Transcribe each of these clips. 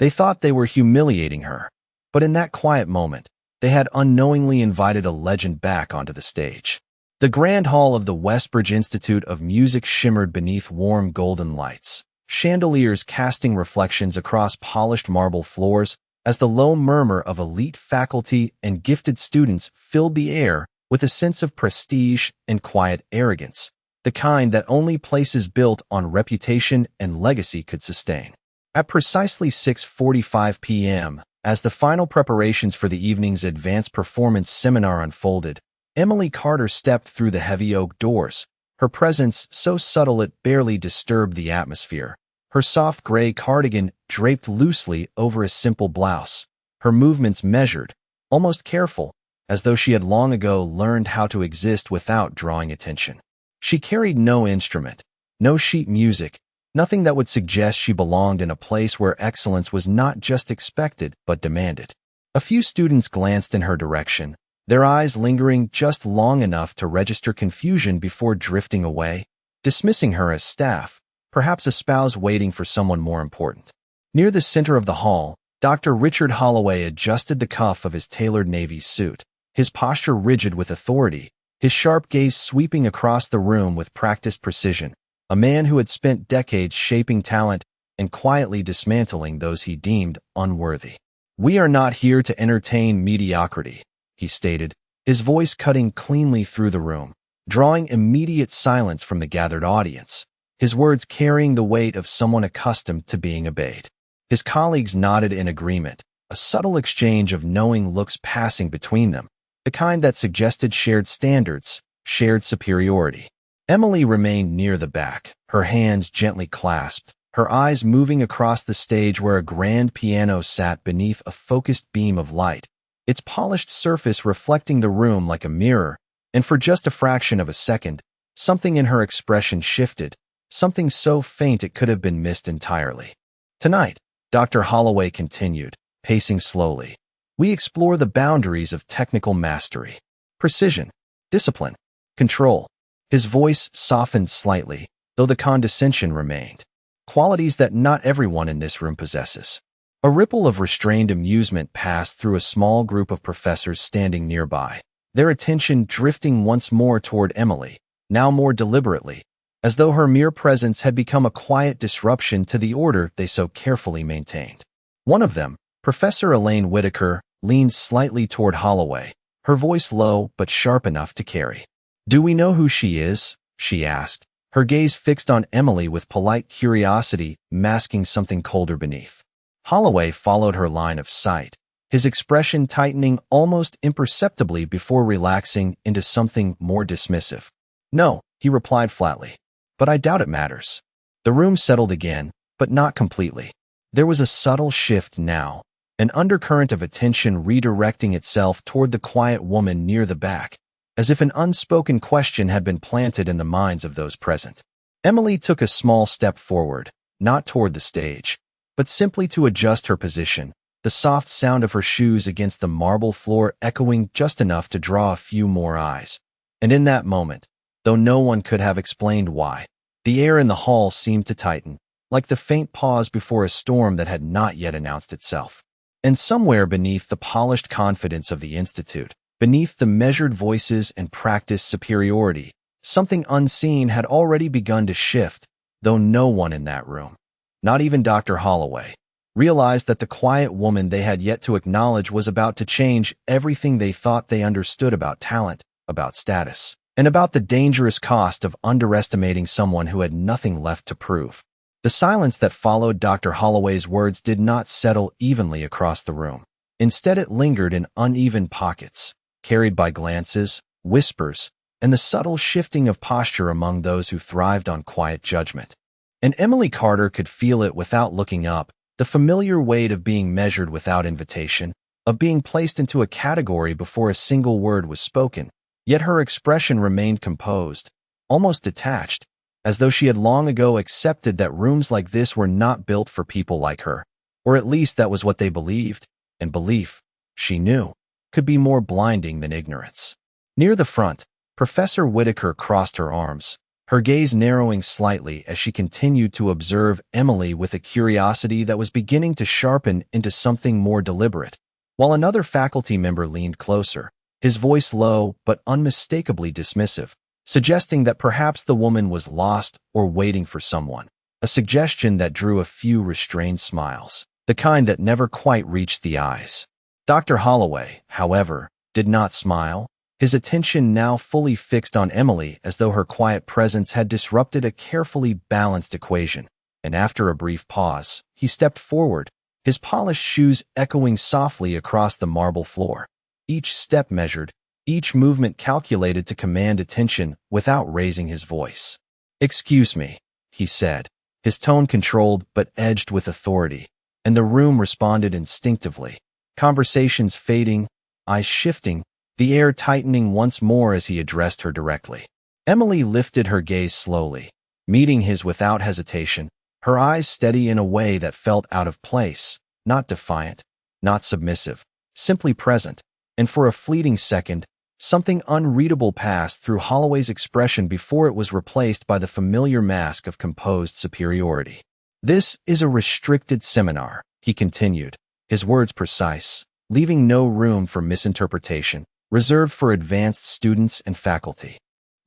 They thought they were humiliating her, but in that quiet moment, they had unknowingly invited a legend back onto the stage. The grand hall of the Westbridge Institute of Music shimmered beneath warm golden lights, chandeliers casting reflections across polished marble floors as the low murmur of elite faculty and gifted students filled the air with a sense of prestige and quiet arrogance, the kind that only places built on reputation and legacy could sustain. At precisely 6:45 p.m., as the final preparations for the evening's advanced performance seminar unfolded, Emily Carter stepped through the heavy oak doors, her presence so subtle it barely disturbed the atmosphere, her soft gray cardigan draped loosely over a simple blouse, her movements measured, almost careful, as though she had long ago learned how to exist without drawing attention. She carried no instrument, no sheet music, nothing that would suggest she belonged in a place where excellence was not just expected but demanded. A few students glanced in her direction, their eyes lingering just long enough to register confusion before drifting away, dismissing her as staff, perhaps a spouse waiting for someone more important. Near the center of the hall, Dr. Richard Holloway adjusted the cuff of his tailored navy suit, his posture rigid with authority, his sharp gaze sweeping across the room with practiced precision, a man who had spent decades shaping talent and quietly dismantling those he deemed unworthy. "We are not here to entertain mediocrity," he stated, his voice cutting cleanly through the room, drawing immediate silence from the gathered audience, his words carrying the weight of someone accustomed to being obeyed. His colleagues nodded in agreement, a subtle exchange of knowing looks passing between them, the kind that suggested shared standards, shared superiority. Emily remained near the back, her hands gently clasped, her eyes moving across the stage where a grand piano sat beneath a focused beam of light, its polished surface reflecting the room like a mirror, and for just a fraction of a second, something in her expression shifted, something so faint it could have been missed entirely. "Tonight," Dr. Holloway continued, pacing slowly, "we explore the boundaries of technical mastery, precision, discipline, control." His voice softened slightly, though the condescension remained, qualities that not everyone in this room possesses. A ripple of restrained amusement passed through a small group of professors standing nearby, their attention drifting once more toward Emily, now more deliberately, as though her mere presence had become a quiet disruption to the order they so carefully maintained. One of them, Professor Elaine Whitaker, leaned slightly toward Holloway, her voice low but sharp enough to carry. "Do we know who she is?" she asked, her gaze fixed on Emily with polite curiosity masking something colder beneath. Holloway followed her line of sight, his expression tightening almost imperceptibly before relaxing into something more dismissive. "No," he replied flatly, "but I doubt it matters." The room settled again, but not completely. There was a subtle shift now, an undercurrent of attention redirecting itself toward the quiet woman near the back, as if an unspoken question had been planted in the minds of those present. Emily took a small step forward, not toward the stage, but simply to adjust her position, the soft sound of her shoes against the marble floor echoing just enough to draw a few more eyes. And in that moment, though no one could have explained why, the air in the hall seemed to tighten, like the faint pause before a storm that had not yet announced itself. And somewhere beneath the polished confidence of the Institute, beneath the measured voices and practiced superiority, something unseen had already begun to shift, though no one in that room, not even Dr. Holloway, realized that the quiet woman they had yet to acknowledge was about to change everything they thought they understood about talent, about status, and about the dangerous cost of underestimating someone who had nothing left to prove. The silence that followed Dr. Holloway's words did not settle evenly across the room. Instead, it lingered in uneven pockets, carried by glances, whispers, and the subtle shifting of posture among those who thrived on quiet judgment. And Emily Carter could feel it without looking up, the familiar weight of being measured without invitation, of being placed into a category before a single word was spoken, yet her expression remained composed, almost detached, as though she had long ago accepted that rooms like this were not built for people like her, or at least that was what they believed, and belief, she knew, could be more blinding than ignorance. Near the front, Professor Whitaker crossed her arms, her gaze narrowing slightly as she continued to observe Emily with a curiosity that was beginning to sharpen into something more deliberate. While another faculty member leaned closer, his voice low but unmistakably dismissive, suggesting that perhaps the woman was lost or waiting for someone, a suggestion that drew a few restrained smiles, the kind that never quite reached the eyes. Dr. Holloway, however, did not smile, his attention now fully fixed on Emily as though her quiet presence had disrupted a carefully balanced equation, and after a brief pause, he stepped forward, his polished shoes echoing softly across the marble floor. Each step measured, each movement calculated to command attention without raising his voice. "Excuse me," he said, his tone controlled but edged with authority, and the room responded instinctively. Conversations fading, eyes shifting, the air tightening once more as he addressed her directly. Emily lifted her gaze slowly, meeting his without hesitation, her eyes steady in a way that felt out of place, not defiant, not submissive, simply present, and for a fleeting second, something unreadable passed through Holloway's expression before it was replaced by the familiar mask of composed superiority. "This is a restricted seminar," he continued, his words precise, leaving no room for misinterpretation, reserved for advanced students and faculty.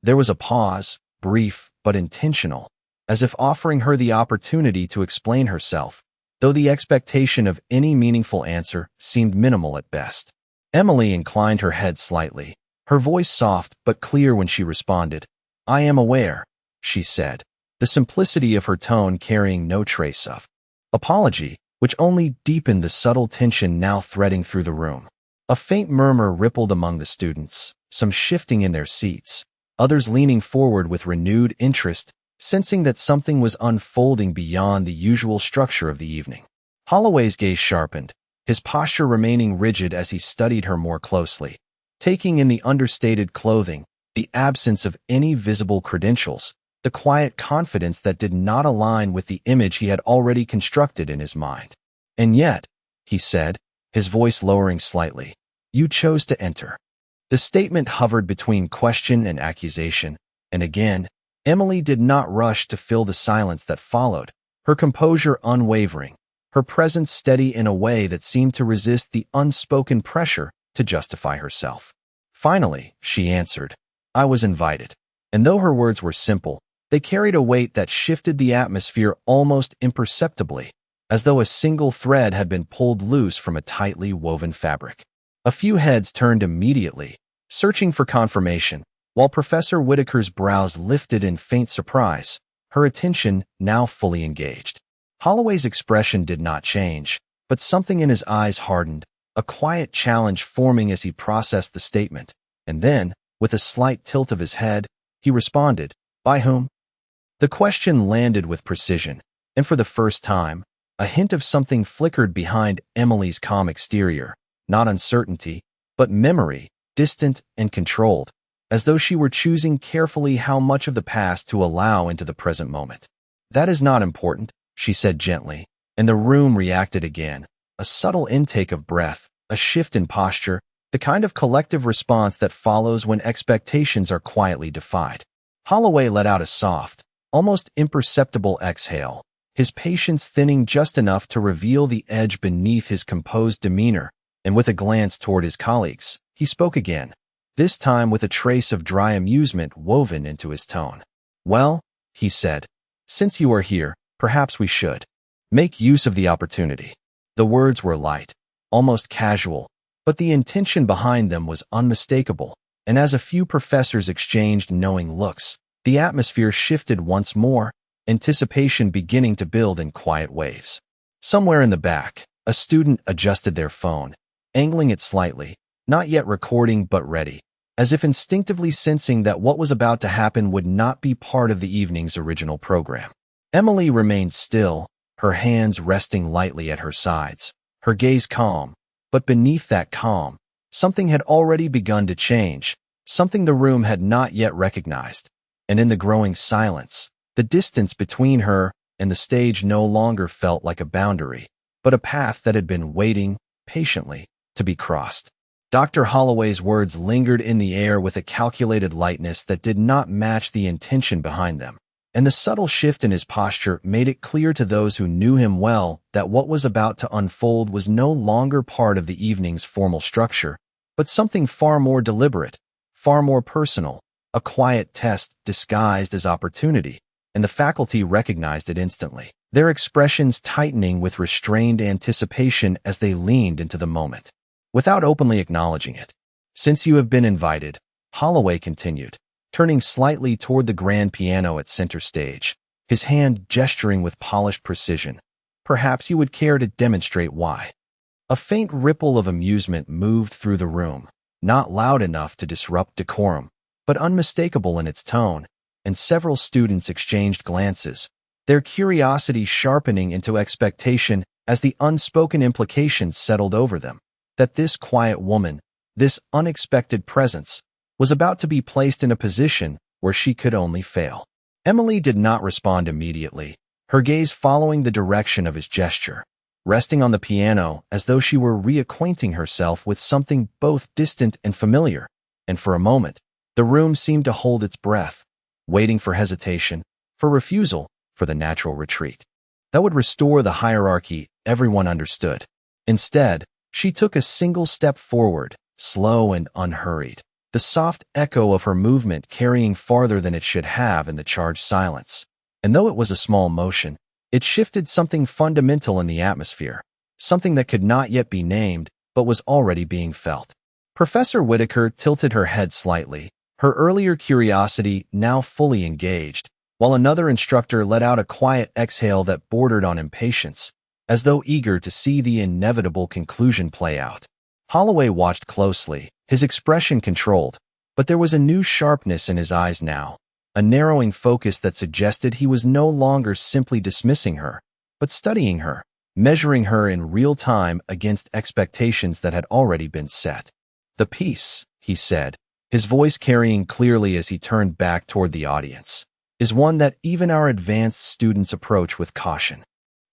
There was a pause, brief but intentional, as if offering her the opportunity to explain herself, though the expectation of any meaningful answer seemed minimal at best. Emily inclined her head slightly, her voice soft but clear when she responded. "I am aware," she said, the simplicity of her tone carrying no trace of apology, which only deepened the subtle tension now threading through the room. A faint murmur rippled among the students, some shifting in their seats, others leaning forward with renewed interest, sensing that something was unfolding beyond the usual structure of the evening. Holloway's gaze sharpened, his posture remaining rigid as he studied her more closely, taking in the understated clothing, the absence of any visible credentials, the quiet confidence that did not align with the image he had already constructed in his mind. "And yet," he said, his voice lowering slightly, "you chose to enter." The statement hovered between question and accusation, and again, Emily did not rush to fill the silence that followed, her composure unwavering, her presence steady in a way that seemed to resist the unspoken pressure to justify herself. Finally, she answered, "I was invited." And though her words were simple, they carried a weight that shifted the atmosphere almost imperceptibly, as though a single thread had been pulled loose from a tightly woven fabric. A few heads turned immediately, searching for confirmation, while Professor Whitaker's brows lifted in faint surprise, her attention now fully engaged. Holloway's expression did not change, but something in his eyes hardened, a quiet challenge forming as he processed the statement, and then, with a slight tilt of his head, he responded, "By whom?" The question landed with precision, and for the first time, a hint of something flickered behind Emily's calm exterior, not uncertainty, but memory, distant and controlled, as though she were choosing carefully how much of the past to allow into the present moment. "That is not important," she said gently, and the room reacted again, a subtle intake of breath, a shift in posture, the kind of collective response that follows when expectations are quietly defied. Holloway let out a soft, almost imperceptible exhale, his patience thinning just enough to reveal the edge beneath his composed demeanor, and with a glance toward his colleagues, he spoke again, this time with a trace of dry amusement woven into his tone. "Well," he said, "since you are here, perhaps we should make use of the opportunity." The words were light, almost casual, but the intention behind them was unmistakable, and as a few professors exchanged knowing looks, the atmosphere shifted once more, anticipation beginning to build in quiet waves. Somewhere in the back, a student adjusted their phone, angling it slightly, not yet recording but ready, as if instinctively sensing that what was about to happen would not be part of the evening's original program. Emily remained still, her hands resting lightly at her sides, her gaze calm, but beneath that calm, something had already begun to change, something the room had not yet recognized, and in the growing silence, the distance between her and the stage no longer felt like a boundary, but a path that had been waiting, patiently, to be crossed. Dr. Holloway's words lingered in the air with a calculated lightness that did not match the intention behind them, and the subtle shift in his posture made it clear to those who knew him well that what was about to unfold was no longer part of the evening's formal structure, but something far more deliberate, far more personal, a quiet test disguised as opportunity, and the faculty recognized it instantly, their expressions tightening with restrained anticipation as they leaned into the moment. Without openly acknowledging it. "Since you have been invited," Holloway continued, turning slightly toward the grand piano at center stage, his hand gesturing with polished precision, "perhaps you would care to demonstrate why." A faint ripple of amusement moved through the room, not loud enough to disrupt decorum, but unmistakable in its tone, and several students exchanged glances, their curiosity sharpening into expectation as the unspoken implications settled over them, that this quiet woman, this unexpected presence, was about to be placed in a position where she could only fail. Emily did not respond immediately, her gaze following the direction of his gesture, resting on the piano as though she were reacquainting herself with something both distant and familiar, and for a moment, the room seemed to hold its breath, waiting for hesitation, for refusal, for the natural retreat. That would restore the hierarchy everyone understood. Instead, she took a single step forward, slow and unhurried, the soft echo of her movement carrying farther than it should have in the charged silence. And though it was a small motion, it shifted something fundamental in the atmosphere, something that could not yet be named, but was already being felt. Professor Whitaker tilted her head slightly, her earlier curiosity now fully engaged, while another instructor let out a quiet exhale that bordered on impatience, as though eager to see the inevitable conclusion play out. Holloway watched closely, his expression controlled, but there was a new sharpness in his eyes now, a narrowing focus that suggested he was no longer simply dismissing her, but studying her, measuring her in real time against expectations that had already been set. "The piece," he said, his voice carrying clearly as he turned back toward the audience, "is one that even our advanced students approach with caution."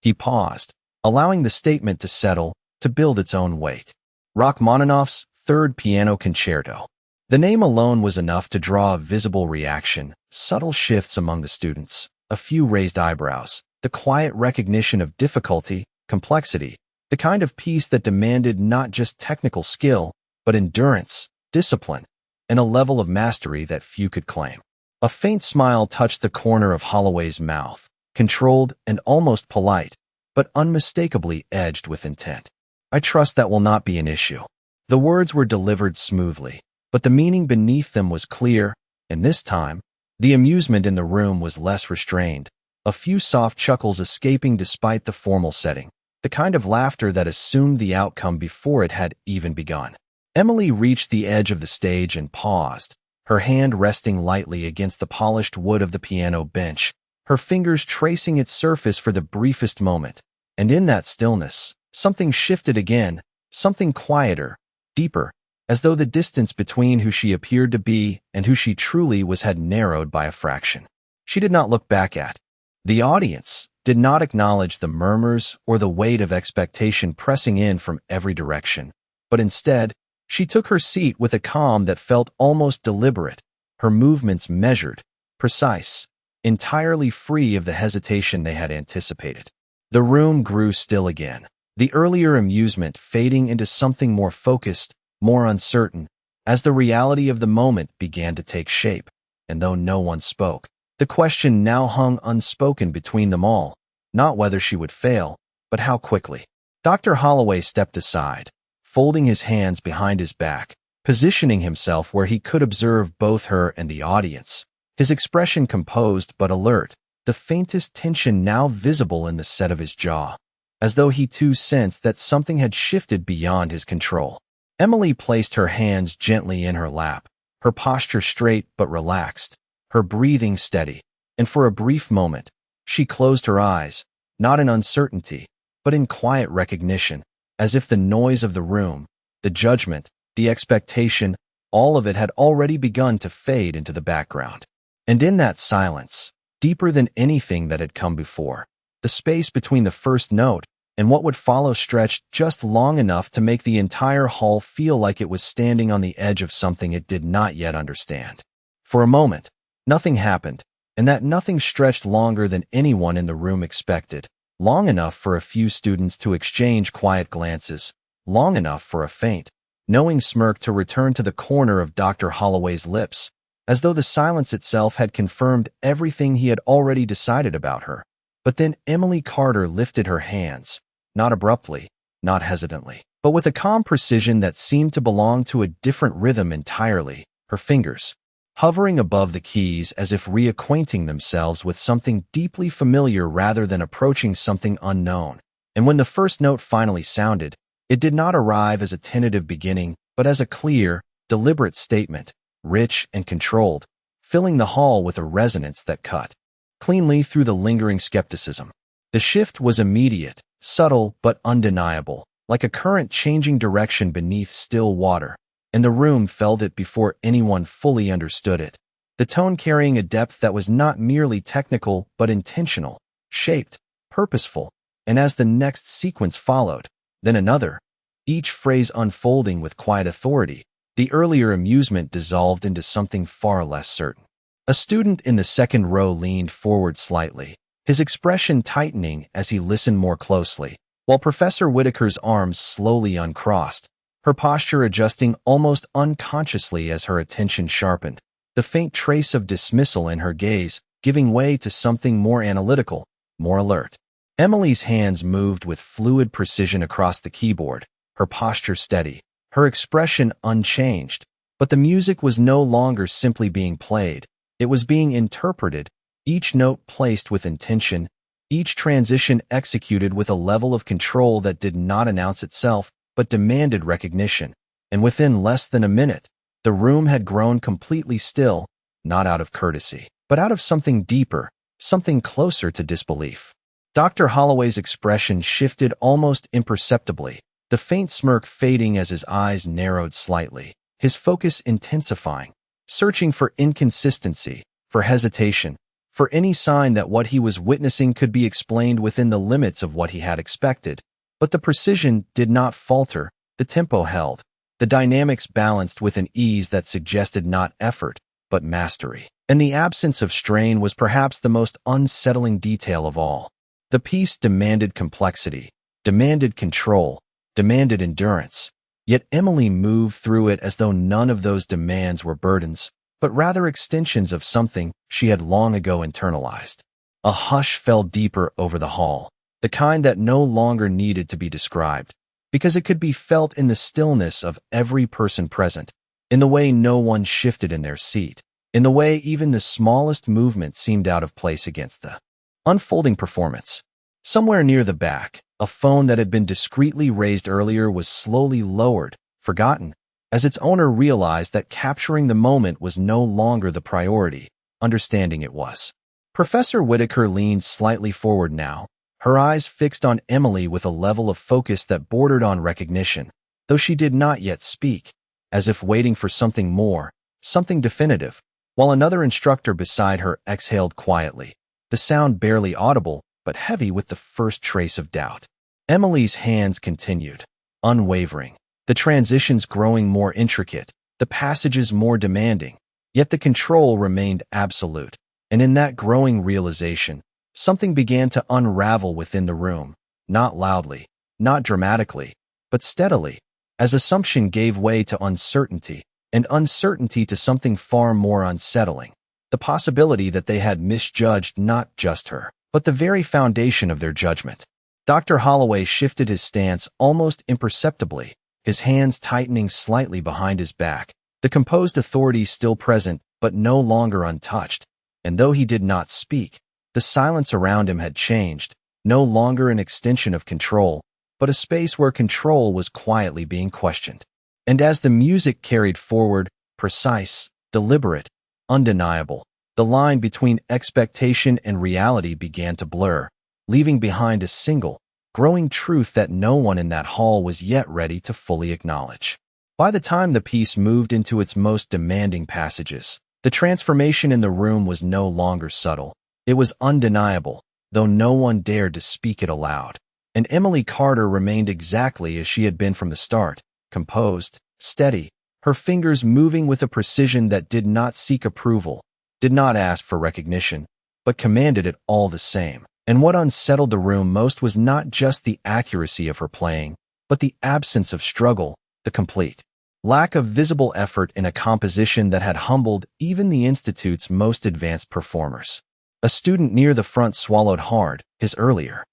He paused, allowing the statement to settle, to build its own weight. Rachmaninoff's Third Piano Concerto. The name alone was enough to draw a visible reaction, subtle shifts among the students, a few raised eyebrows, the quiet recognition of difficulty, complexity, the kind of piece that demanded not just technical skill, but endurance, discipline, and a level of mastery that few could claim. A faint smile touched the corner of Holloway's mouth, controlled and almost polite, but unmistakably edged with intent. "I trust that will not be an issue." The words were delivered smoothly, but the meaning beneath them was clear, and this time, the amusement in the room was less restrained, a few soft chuckles escaping despite the formal setting, the kind of laughter that assumed the outcome before it had even begun. Emily reached the edge of the stage and paused, her hand resting lightly against the polished wood of the piano bench, her fingers tracing its surface for the briefest moment. And in that stillness, something shifted again, something quieter, deeper, as though the distance between who she appeared to be and who she truly was had narrowed by a fraction. She did not look back at the audience, did not acknowledge the murmurs or the weight of expectation pressing in from every direction, but instead, she took her seat with a calm that felt almost deliberate, her movements measured, precise, entirely free of the hesitation they had anticipated. The room grew still again, the earlier amusement fading into something more focused, more uncertain, as the reality of the moment began to take shape. And though no one spoke, the question now hung unspoken between them all, not whether she would fail, but how quickly. Dr. Holloway stepped aside, folding his hands behind his back, positioning himself where he could observe both her and the audience, his expression composed but alert, the faintest tension now visible in the set of his jaw, as though he too sensed that something had shifted beyond his control. Emily placed her hands gently in her lap, her posture straight but relaxed, her breathing steady, and for a brief moment, she closed her eyes, not in uncertainty, but in quiet recognition, as if the noise of the room, the judgment, the expectation, all of it had already begun to fade into the background. And in that silence, deeper than anything that had come before, the space between the first note and what would follow stretched just long enough to make the entire hall feel like it was standing on the edge of something it did not yet understand. For a moment, nothing happened, and that nothing stretched longer than anyone in the room expected, long enough for a few students to exchange quiet glances, long enough for a faint, knowing smirk to return to the corner of Dr. Holloway's lips, as though the silence itself had confirmed everything he had already decided about her. But then Emily Carter lifted her hands, not abruptly, not hesitantly, but with a calm precision that seemed to belong to a different rhythm entirely, her fingers hovering above the keys as if reacquainting themselves with something deeply familiar rather than approaching something unknown. And when the first note finally sounded, it did not arrive as a tentative beginning, but as a clear, deliberate statement, rich and controlled, filling the hall with a resonance that cut cleanly through the lingering skepticism. The shift was immediate, subtle but undeniable, like a current changing direction beneath still water, and the room felt it before anyone fully understood it. The tone carrying a depth that was not merely technical but intentional, shaped, purposeful, and as the next sequence followed, then another, each phrase unfolding with quiet authority, the earlier amusement dissolved into something far less certain. A student in the second row leaned forward slightly, his expression tightening as he listened more closely, while Professor Whitaker's arms slowly uncrossed, her posture adjusting almost unconsciously as her attention sharpened, the faint trace of dismissal in her gaze giving way to something more analytical, more alert. Emily's hands moved with fluid precision across the keyboard, her posture steady, her expression unchanged, but the music was no longer simply being played, it was being interpreted, each note placed with intention, each transition executed with a level of control that did not announce itself, but demanded recognition, and within less than a minute, the room had grown completely still, not out of courtesy, but out of something deeper, something closer to disbelief. Dr. Holloway's expression shifted almost imperceptibly, the faint smirk fading as his eyes narrowed slightly, his focus intensifying, searching for inconsistency, for hesitation, for any sign that what he was witnessing could be explained within the limits of what he had expected. But the precision did not falter, the tempo held, the dynamics balanced with an ease that suggested not effort, but mastery. And the absence of strain was perhaps the most unsettling detail of all. The piece demanded complexity, demanded control, demanded endurance, yet Emily moved through it as though none of those demands were burdens, but rather extensions of something she had long ago internalized. A hush fell deeper over the hall, the kind that no longer needed to be described, because it could be felt in the stillness of every person present, in the way no one shifted in their seat, in the way even the smallest movement seemed out of place against the unfolding performance. Somewhere near the back, a phone that had been discreetly raised earlier was slowly lowered, forgotten, as its owner realized that capturing the moment was no longer the priority, understanding it was. Professor Whitaker leaned slightly forward now, her eyes fixed on Emily with a level of focus that bordered on recognition, though she did not yet speak, as if waiting for something more, something definitive, while another instructor beside her exhaled quietly, the sound barely audible, but heavy with the first trace of doubt. Emily's hands continued, unwavering, the transitions growing more intricate, the passages more demanding, yet the control remained absolute, and in that growing realization, something began to unravel within the room, not loudly, not dramatically, but steadily, as assumption gave way to uncertainty, and uncertainty to something far more unsettling, the possibility that they had misjudged not just her, but the very foundation of their judgment. Dr. Holloway shifted his stance almost imperceptibly, his hands tightening slightly behind his back, the composed authority still present but no longer untouched, and though he did not speak, the silence around him had changed, no longer an extension of control, but a space where control was quietly being questioned. And as the music carried forward, precise, deliberate, undeniable, the line between expectation and reality began to blur, leaving behind a single, growing truth that no one in that hall was yet ready to fully acknowledge. By the time the piece moved into its most demanding passages, the transformation in the room was no longer subtle. It was undeniable, though no one dared to speak it aloud. and Emily Carter remained exactly as she had been from the start, composed, steady, her fingers moving with a precision that did not seek approval, did not ask for recognition, but commanded it all the same. And what unsettled the room most was not just the accuracy of her playing, but the absence of struggle, the complete lack of visible effort in a composition that had humbled even the Institute's most advanced performers. A student near the front swallowed hard, his earlier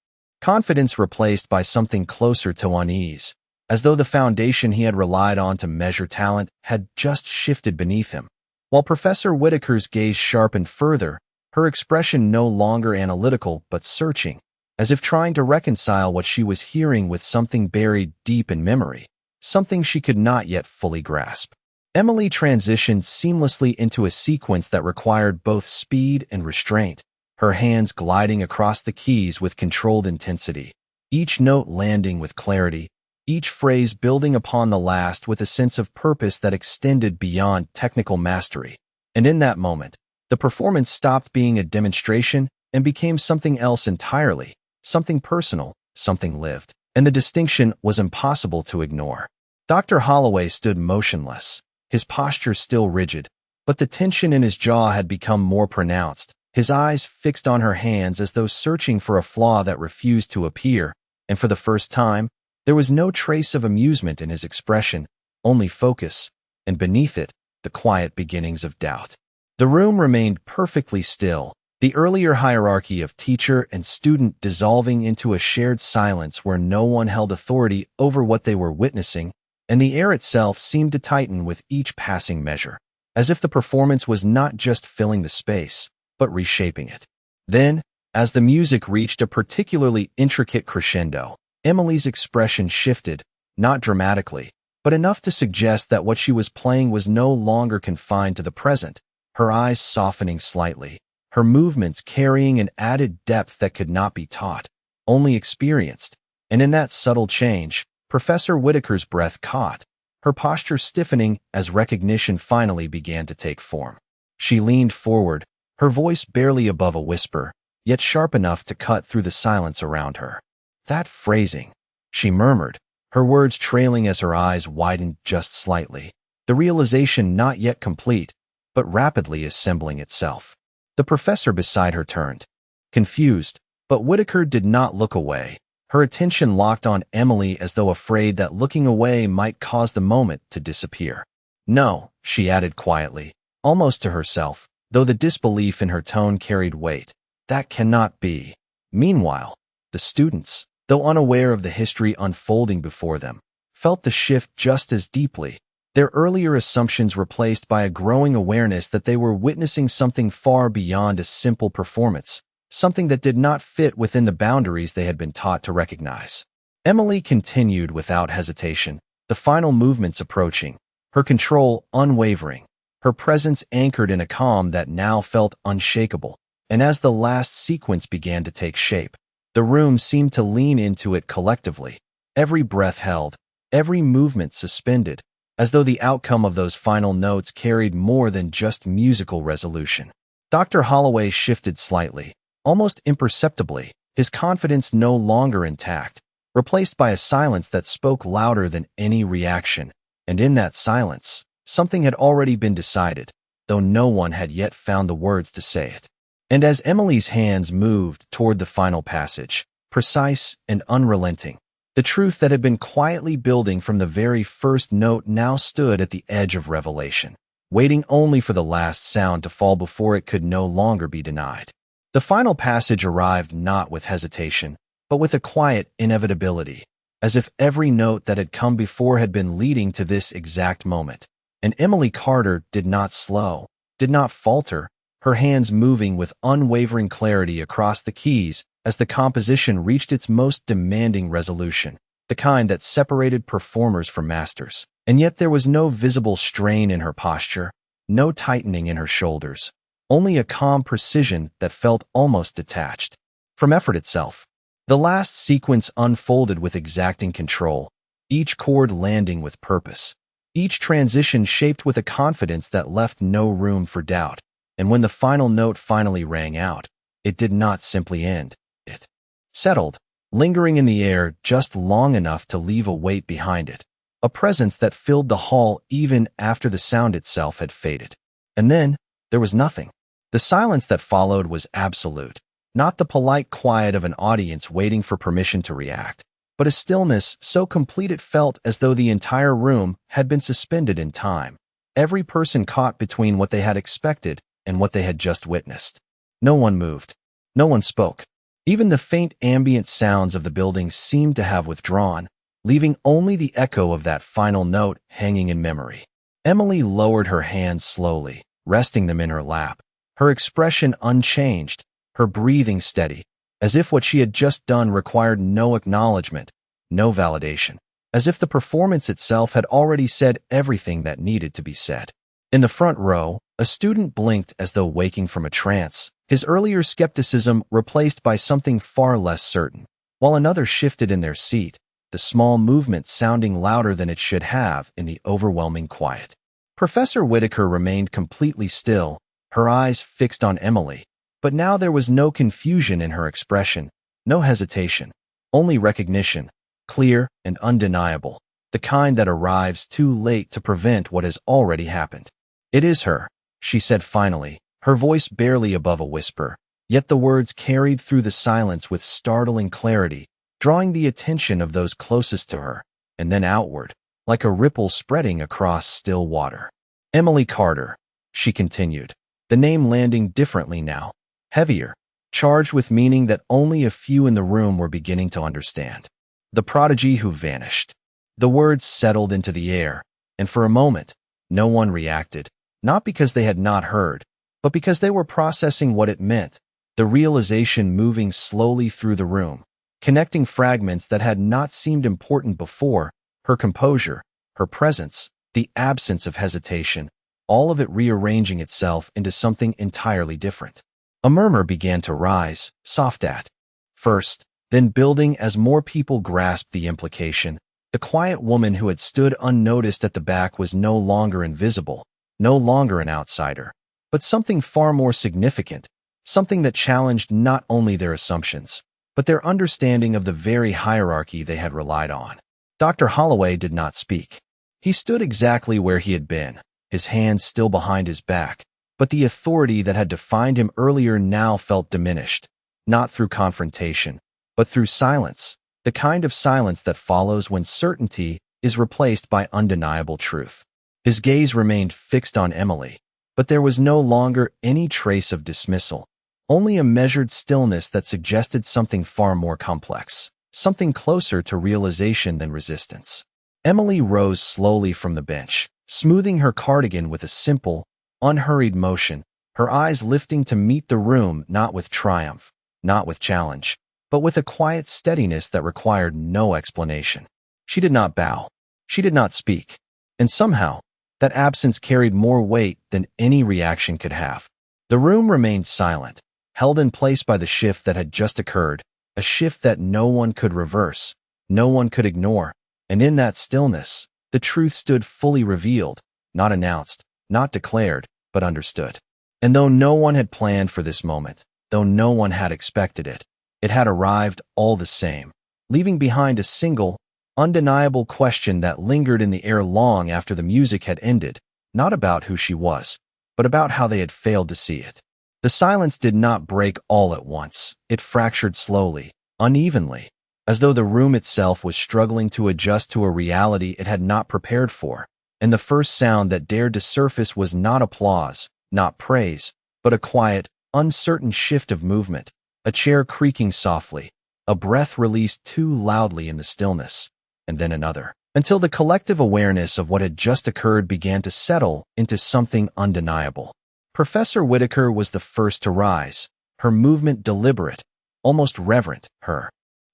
confidence replaced by something closer to unease, as though the foundation he had relied on to measure talent had just shifted beneath him. While Professor Whitaker's gaze sharpened further, her expression no longer analytical but searching, as if trying to reconcile what she was hearing with something buried deep in memory, something she could not yet fully grasp. Emily transitioned seamlessly into a sequence that required both speed and restraint, her hands gliding across the keys with controlled intensity, each note landing with clarity, each phrase building upon the last with a sense of purpose that extended beyond technical mastery. And in that moment, the performance stopped being a demonstration and became something else entirely, something personal, something lived. And the distinction was impossible to ignore. Dr. Holloway stood motionless, his posture still rigid, but the tension in his jaw had become more pronounced, his eyes fixed on her hands as though searching for a flaw that refused to appear, and for the first time, there was no trace of amusement in his expression, only focus, and beneath it, the quiet beginnings of doubt. The room remained perfectly still, the earlier hierarchy of teacher and student dissolving into a shared silence where no one held authority over what they were witnessing, and the air itself seemed to tighten with each passing measure, as if the performance was not just filling the space, but reshaping it. Then, as the music reached a particularly intricate crescendo, Emily's expression shifted, not dramatically, but enough to suggest that what she was playing was no longer confined to the present, her eyes softening slightly, her movements carrying an added depth that could not be taught, only experienced. And in that subtle change, Professor Whitaker's breath caught, her posture stiffening as recognition finally began to take form. She leaned forward, her voice barely above a whisper, yet sharp enough to cut through the silence around her. "That phrasing," she murmured, her words trailing as her eyes widened just slightly, the realization not yet complete, but rapidly assembling itself. The professor beside her turned, confused, but Whitaker did not look away, her attention locked on Emily as though afraid that looking away might cause the moment to disappear. "No," she added quietly, almost to herself, though the disbelief in her tone carried weight. "That cannot be." Meanwhile, the students, though unaware of the history unfolding before them, felt the shift just as deeply, their earlier assumptions replaced by a growing awareness that they were witnessing something far beyond a simple performance, something that did not fit within the boundaries they had been taught to recognize. Emily continued without hesitation, the final movements approaching, her control unwavering, her presence anchored in a calm that now felt unshakable. And as the last sequence began to take shape, the room seemed to lean into it collectively, every breath held, every movement suspended, as though the outcome of those final notes carried more than just musical resolution. Dr. Holloway shifted slightly, almost imperceptibly, his confidence no longer intact, replaced by a silence that spoke louder than any reaction, and in that silence, something had already been decided, though no one had yet found the words to say it. And as Emily's hands moved toward the final passage, precise and unrelenting, the truth that had been quietly building from the very first note now stood at the edge of revelation, waiting only for the last sound to fall before it could no longer be denied. The final passage arrived not with hesitation, but with a quiet inevitability, as if every note that had come before had been leading to this exact moment. And Emily Carter did not slow, did not falter, her hands moving with unwavering clarity across the keys as the composition reached its most demanding resolution, the kind that separated performers from masters. And yet there was no visible strain in her posture, no tightening in her shoulders, only a calm precision that felt almost detached from effort itself. The last sequence unfolded with exacting control, each chord landing with purpose, each transition shaped with a confidence that left no room for doubt. And when the final note finally rang out, it did not simply end. It settled, lingering in the air just long enough to leave a weight behind it, a presence that filled the hall even after the sound itself had faded. And then, there was nothing. The silence that followed was absolute, not the polite quiet of an audience waiting for permission to react, but a stillness so complete it felt as though the entire room had been suspended in time, every person caught between what they had expected and what they had just witnessed. No one moved. No one spoke. Even the faint ambient sounds of the building seemed to have withdrawn, leaving only the echo of that final note hanging in memory. Emily lowered her hands slowly, resting them in her lap, her expression unchanged, her breathing steady, as if what she had just done required no acknowledgement, no validation, as if the performance itself had already said everything that needed to be said. In the front row, a student blinked as though waking from a trance, his earlier skepticism replaced by something far less certain, while another shifted in their seat, the small movement sounding louder than it should have in the overwhelming quiet. Professor Whitaker remained completely still, her eyes fixed on Emily, but now there was no confusion in her expression, no hesitation, only recognition, clear and undeniable, the kind that arrives too late to prevent what has already happened. "It is her," she said finally, her voice barely above a whisper, yet the words carried through the silence with startling clarity, drawing the attention of those closest to her, and then outward, like a ripple spreading across still water. "Emily Carter," she continued, the name landing differently now, heavier, charged with meaning that only a few in the room were beginning to understand. "The prodigy who vanished." The words settled into the air, and for a moment, no one reacted, not because they had not heard, but because they were processing what it meant, the realization moving slowly through the room, connecting fragments that had not seemed important before, her composure, her presence, the absence of hesitation, all of it rearranging itself into something entirely different. A murmur began to rise, soft at first, then building as more people grasped the implication. The quiet woman who had stood unnoticed at the back was no longer invisible, no longer an outsider, but something far more significant, something that challenged not only their assumptions, but their understanding of the very hierarchy they had relied on. Dr. Holloway did not speak. He stood exactly where he had been, his hands still behind his back, but the authority that had defined him earlier now felt diminished, not through confrontation, but through silence, the kind of silence that follows when certainty is replaced by undeniable truth. His gaze remained fixed on Emily, but there was no longer any trace of dismissal, only a measured stillness that suggested something far more complex, something closer to realization than resistance. Emily rose slowly from the bench, smoothing her cardigan with a simple, unhurried motion, her eyes lifting to meet the room not with triumph, not with challenge, but with a quiet steadiness that required no explanation. She did not bow. She did not speak. And somehow, that absence carried more weight than any reaction could have. The room remained silent, held in place by the shift that had just occurred, a shift that no one could reverse, no one could ignore, and in that stillness, the truth stood fully revealed, not announced, not declared, but understood. And though no one had planned for this moment, though no one had expected it, it had arrived all the same, leaving behind a single, undeniable question that lingered in the air long after the music had ended, not about who she was, but about how they had failed to see it. The silence did not break all at once. It fractured slowly, unevenly, as though the room itself was struggling to adjust to a reality it had not prepared for, and the first sound that dared to surface was not applause, not praise, but a quiet, uncertain shift of movement, a chair creaking softly, a breath released too loudly in the stillness, and then another, until the collective awareness of what had just occurred began to settle into something undeniable. Professor Whitaker was the first to rise, her movement deliberate, almost reverent, her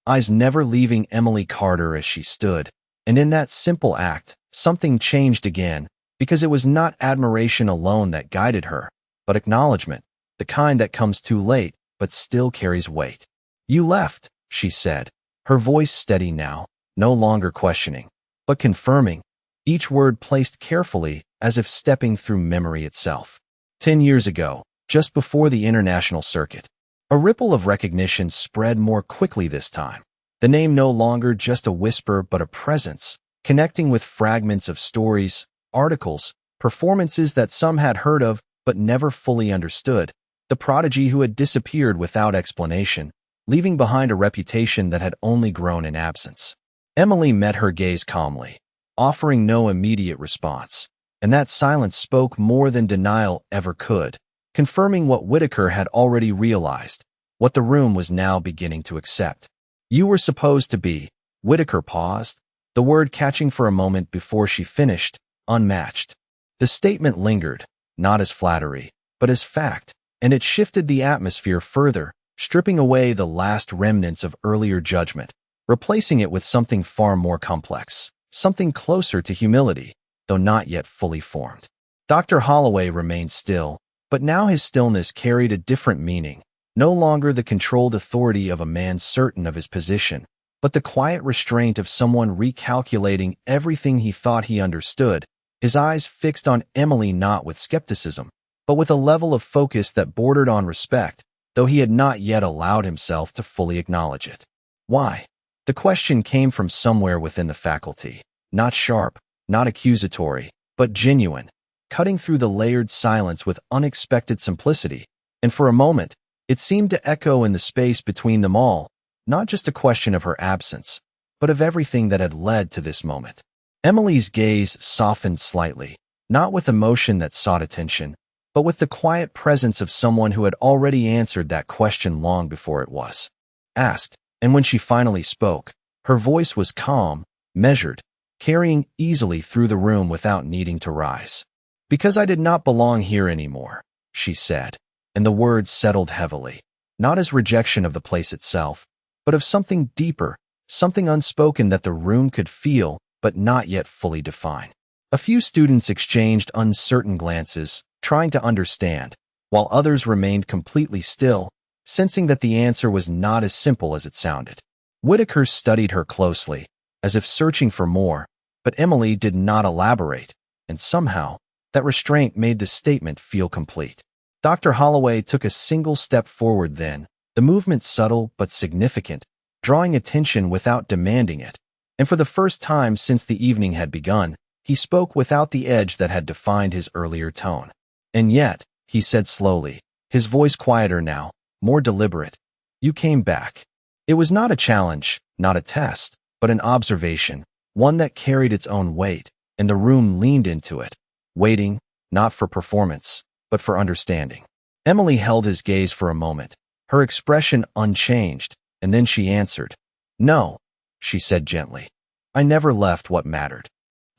eyes never leaving Emily Carter as she stood, and in that simple act, something changed again, because it was not admiration alone that guided her, but acknowledgement, the kind that comes too late, but still carries weight. "You left," she said, her voice steady now, no longer questioning, but confirming, each word placed carefully as if stepping through memory itself. 10 years ago, just before the international circuit. A ripple of recognition spread more quickly this time. The name no longer just a whisper but a presence, connecting with fragments of stories, articles, performances that some had heard of but never fully understood. The prodigy who had disappeared without explanation, leaving behind a reputation that had only grown in absence. Emily met her gaze calmly, offering no immediate response, and that silence spoke more than denial ever could, confirming what Whitaker had already realized, what the room was now beginning to accept. "You were supposed to be," Whitaker paused, the word catching for a moment before she finished, "unmatched." The statement lingered, not as flattery, but as fact, and it shifted the atmosphere further, stripping away the last remnants of earlier judgment, replacing it with something far more complex, something closer to humility, though not yet fully formed. Dr. Holloway remained still, but now his stillness carried a different meaning, no longer the controlled authority of a man certain of his position, but the quiet restraint of someone recalculating everything he thought he understood, his eyes fixed on Emily not with skepticism, but with a level of focus that bordered on respect, though he had not yet allowed himself to fully acknowledge it. Why? The question came from somewhere within the faculty, not sharp, not accusatory, but genuine, cutting through the layered silence with unexpected simplicity, and for a moment, it seemed to echo in the space between them all, not just a question of her absence, but of everything that had led to this moment. Emily's gaze softened slightly, not with emotion that sought attention, but with the quiet presence of someone who had already answered that question long before it was asked, and when she finally spoke, her voice was calm, measured, carrying easily through the room without needing to rise. "Because I did not belong here anymore," she said, and the words settled heavily, not as rejection of the place itself, but of something deeper, something unspoken that the room could feel but not yet fully define. A few students exchanged uncertain glances, trying to understand, while others remained completely still, sensing that the answer was not as simple as it sounded. Whitaker studied her closely, as if searching for more, but Emily did not elaborate, and somehow, that restraint made the statement feel complete. Dr. Holloway took a single step forward then, the movement subtle but significant, drawing attention without demanding it, and for the first time since the evening had begun, he spoke without the edge that had defined his earlier tone. "And yet," he said slowly, his voice quieter now, more deliberate, "you came back." It was not a challenge, not a test, but an observation, one that carried its own weight, and the room leaned into it, waiting, not for performance, but for understanding. Emily held his gaze for a moment, her expression unchanged, and then she answered. "No," she said gently. "I never left what mattered."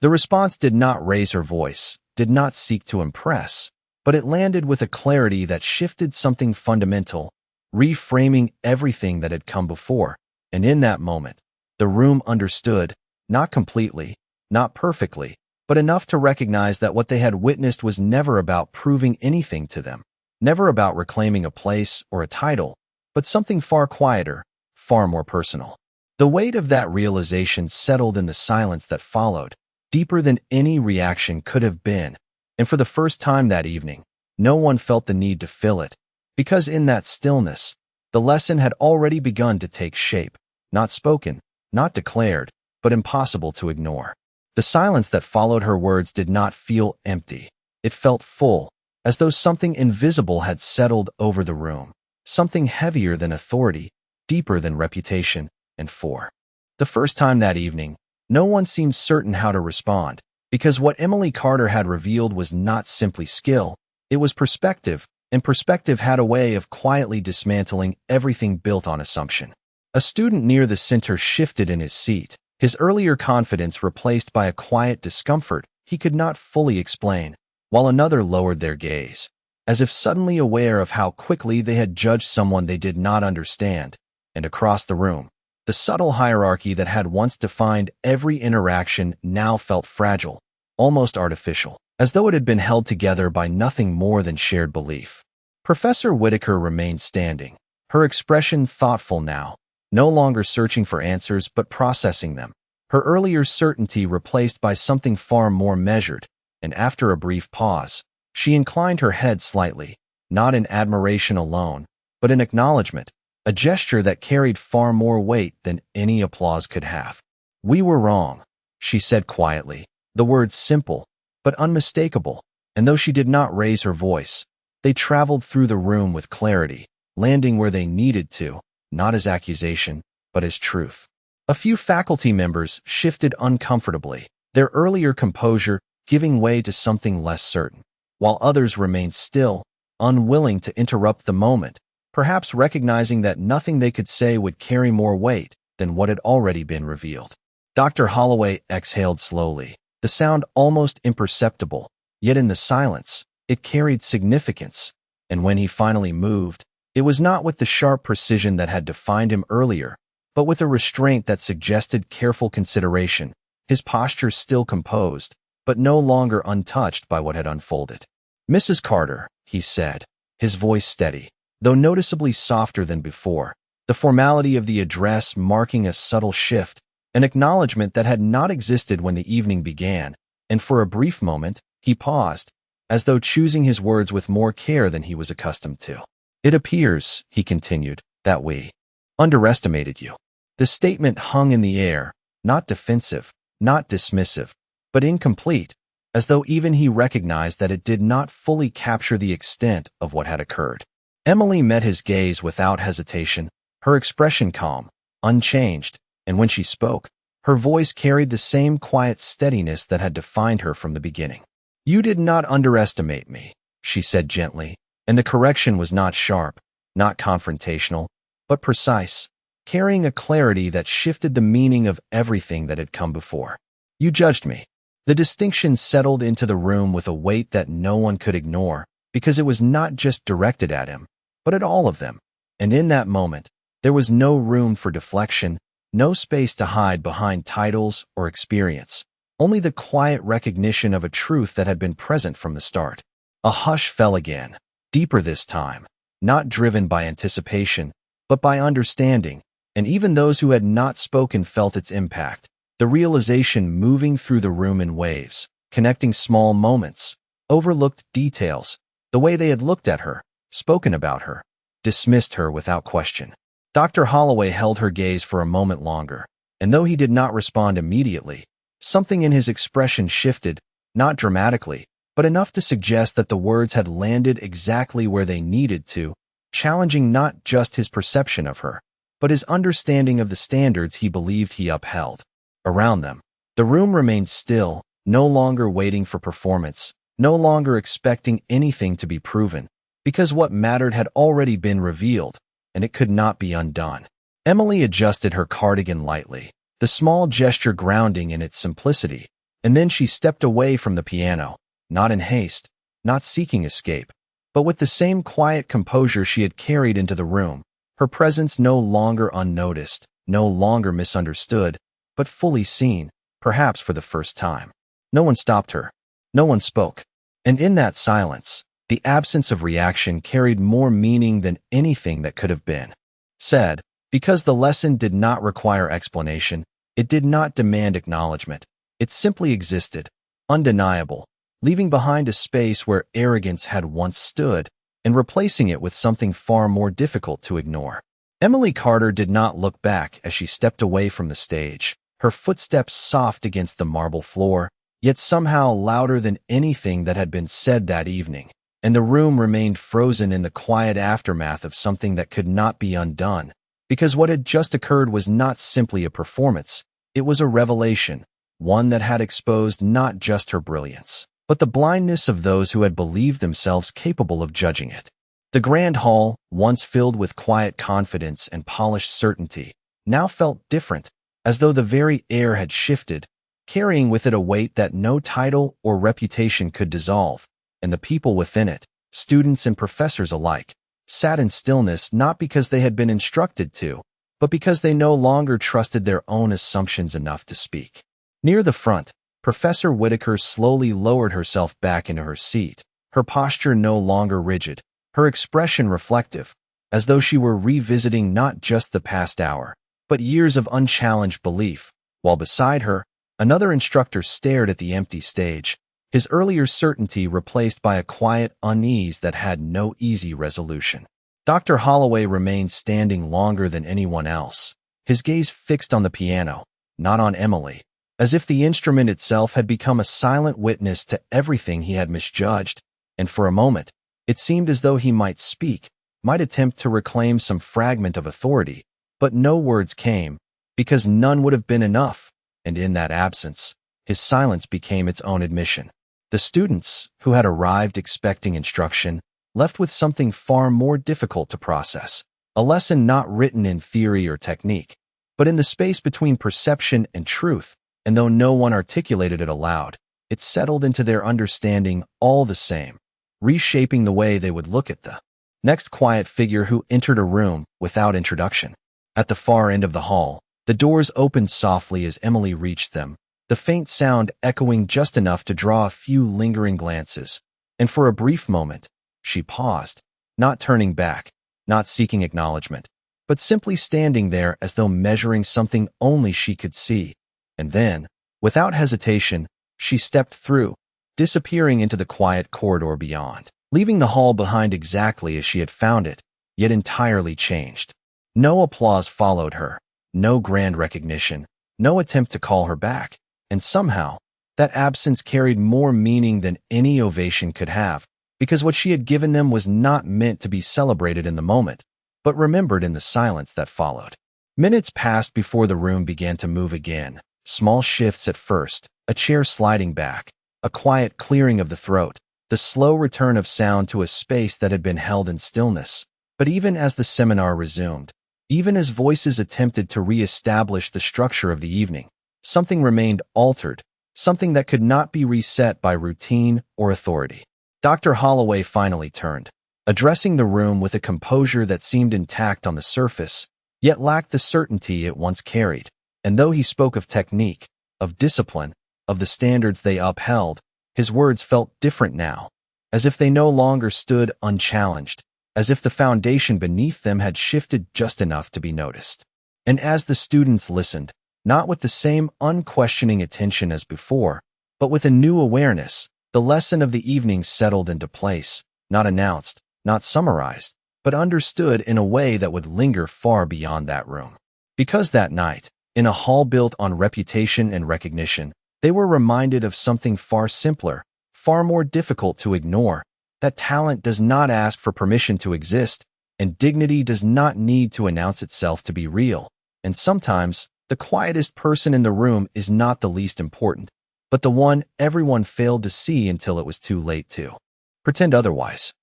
The response did not raise her voice, did not seek to impress, but it landed with a clarity that shifted something fundamental, reframing everything that had come before, and in that moment, the room understood, not completely, not perfectly, but enough to recognize that what they had witnessed was never about proving anything to them, never about reclaiming a place or a title, but something far quieter, far more personal. The weight of that realization settled in the silence that followed, deeper than any reaction could have been, and for the first time that evening, no one felt the need to fill it, because in that stillness, the lesson had already begun to take shape, not spoken, not declared, but impossible to ignore. The silence that followed her words did not feel empty. It felt full, as though something invisible had settled over the room, something heavier than authority, deeper than reputation, and for the first time that evening, no one seemed certain how to respond, because what Emily Carter had revealed was not simply skill, it was perspective, and perspective had a way of quietly dismantling everything built on assumption. A student near the center shifted in his seat, his earlier confidence replaced by a quiet discomfort he could not fully explain, while another lowered their gaze, as if suddenly aware of how quickly they had judged someone they did not understand, and across the room, the subtle hierarchy that had once defined every interaction now felt fragile, almost artificial, as though it had been held together by nothing more than shared belief. Professor Whitaker remained standing, her expression thoughtful now, no longer searching for answers but processing them, her earlier certainty replaced by something far more measured, and after a brief pause, she inclined her head slightly, not in admiration alone, but in acknowledgement, a gesture that carried far more weight than any applause could have. "We were wrong," she said quietly, the words simple but unmistakable, and though she did not raise her voice, they traveled through the room with clarity, landing where they needed to, not as accusation, but as truth. A few faculty members shifted uncomfortably, their earlier composure giving way to something less certain, while others remained still, unwilling to interrupt the moment, perhaps recognizing that nothing they could say would carry more weight than what had already been revealed. Dr. Holloway exhaled slowly, the sound almost imperceptible, yet in the silence, it carried significance, and when he finally moved, it was not with the sharp precision that had defined him earlier, but with a restraint that suggested careful consideration, his posture still composed, but no longer untouched by what had unfolded. "Mrs. Carter," he said, his voice steady, though noticeably softer than before, the formality of the address marking a subtle shift, an acknowledgement that had not existed when the evening began, and for a brief moment, he paused, as though choosing his words with more care than he was accustomed to. "It appears," he continued, "that we underestimated you." The statement hung in the air, not defensive, not dismissive, but incomplete, as though even he recognized that it did not fully capture the extent of what had occurred. Emily met his gaze without hesitation, her expression calm, unchanged, and when she spoke, her voice carried the same quiet steadiness that had defined her from the beginning. "You did not underestimate me," she said gently, and the correction was not sharp, not confrontational, but precise, carrying a clarity that shifted the meaning of everything that had come before. "You judged me." The distinction settled into the room with a weight that no one could ignore, because it was not just directed at him, but at all of them. And in that moment, there was no room for deflection, no space to hide behind titles or experience, only the quiet recognition of a truth that had been present from the start. A hush fell again, deeper this time, not driven by anticipation, but by understanding, and even those who had not spoken felt its impact, the realization moving through the room in waves, connecting small moments, overlooked details, the way they had looked at her, spoken about her, dismissed her without question. Dr. Holloway held her gaze for a moment longer, and though he did not respond immediately, something in his expression shifted, not dramatically, but enough to suggest that the words had landed exactly where they needed to, challenging not just his perception of her, but his understanding of the standards he believed he upheld. Around them, the room remained still, no longer waiting for performance, no longer expecting anything to be proven, because what mattered had already been revealed, and it could not be undone. Emily adjusted her cardigan lightly, the small gesture grounding in its simplicity, and then she stepped away from the piano, not in haste, not seeking escape, but with the same quiet composure she had carried into the room, her presence no longer unnoticed, no longer misunderstood, but fully seen, perhaps for the first time. No one stopped her. No one spoke. And in that silence, the absence of reaction carried more meaning than anything that could have been said, because the lesson did not require explanation, it did not demand acknowledgement, it simply existed, undeniable, leaving behind a space where arrogance had once stood, and replacing it with something far more difficult to ignore. Emily Carter did not look back as she stepped away from the stage, her footsteps soft against the marble floor, yet somehow louder than anything that had been said that evening, and the room remained frozen in the quiet aftermath of something that could not be undone, because what had just occurred was not simply a performance, it was a revelation, one that had exposed not just her brilliance, but the blindness of those who had believed themselves capable of judging it. The grand hall, once filled with quiet confidence and polished certainty, now felt different, as though the very air had shifted, carrying with it a weight that no title or reputation could dissolve, and the people within it, students and professors alike, sat in stillness not because they had been instructed to, but because they no longer trusted their own assumptions enough to speak. Near the front, Professor Whitaker slowly lowered herself back into her seat, her posture no longer rigid, her expression reflective, as though she were revisiting not just the past hour, but years of unchallenged belief, while beside her, another instructor stared at the empty stage, his earlier certainty replaced by a quiet unease that had no easy resolution. Dr. Holloway remained standing longer than anyone else, his gaze fixed on the piano, not on Emily, as if the instrument itself had become a silent witness to everything he had misjudged, and for a moment, it seemed as though he might speak, might attempt to reclaim some fragment of authority, but no words came, because none would have been enough, and in that absence, his silence became its own admission. The students, who had arrived expecting instruction, left with something far more difficult to process, a lesson not written in theory or technique, but in the space between perception and truth, and though no one articulated it aloud, it settled into their understanding all the same, reshaping the way they would look at the next quiet figure who entered a room without introduction. At the far end of the hall, the doors opened softly as Emily reached them, the faint sound echoing just enough to draw a few lingering glances, and for a brief moment, she paused, not turning back, not seeking acknowledgement, but simply standing there as though measuring something only she could see. And then, without hesitation, she stepped through, disappearing into the quiet corridor beyond, leaving the hall behind exactly as she had found it, yet entirely changed. No applause followed her, no grand recognition, no attempt to call her back, and somehow, that absence carried more meaning than any ovation could have, because what she had given them was not meant to be celebrated in the moment, but remembered in the silence that followed. Minutes passed before the room began to move again, small shifts at first, a chair sliding back, a quiet clearing of the throat, the slow return of sound to a space that had been held in stillness. But even as the seminar resumed, even as voices attempted to re-establish the structure of the evening, something remained altered, something that could not be reset by routine or authority. Dr. Holloway finally turned, addressing the room with a composure that seemed intact on the surface, yet lacked the certainty it once carried. And though he spoke of technique, of discipline, of the standards they upheld, his words felt different now, as if they no longer stood unchallenged, as if the foundation beneath them had shifted just enough to be noticed. And as the students listened, not with the same unquestioning attention as before, but with a new awareness, the lesson of the evening settled into place, not announced, not summarized, but understood in a way that would linger far beyond that room. Because that night, in a hall built on reputation and recognition, they were reminded of something far simpler, far more difficult to ignore, that talent does not ask for permission to exist, and dignity does not need to announce itself to be real. And sometimes, the quietest person in the room is not the least important, but the one everyone failed to see until it was too late to pretend otherwise.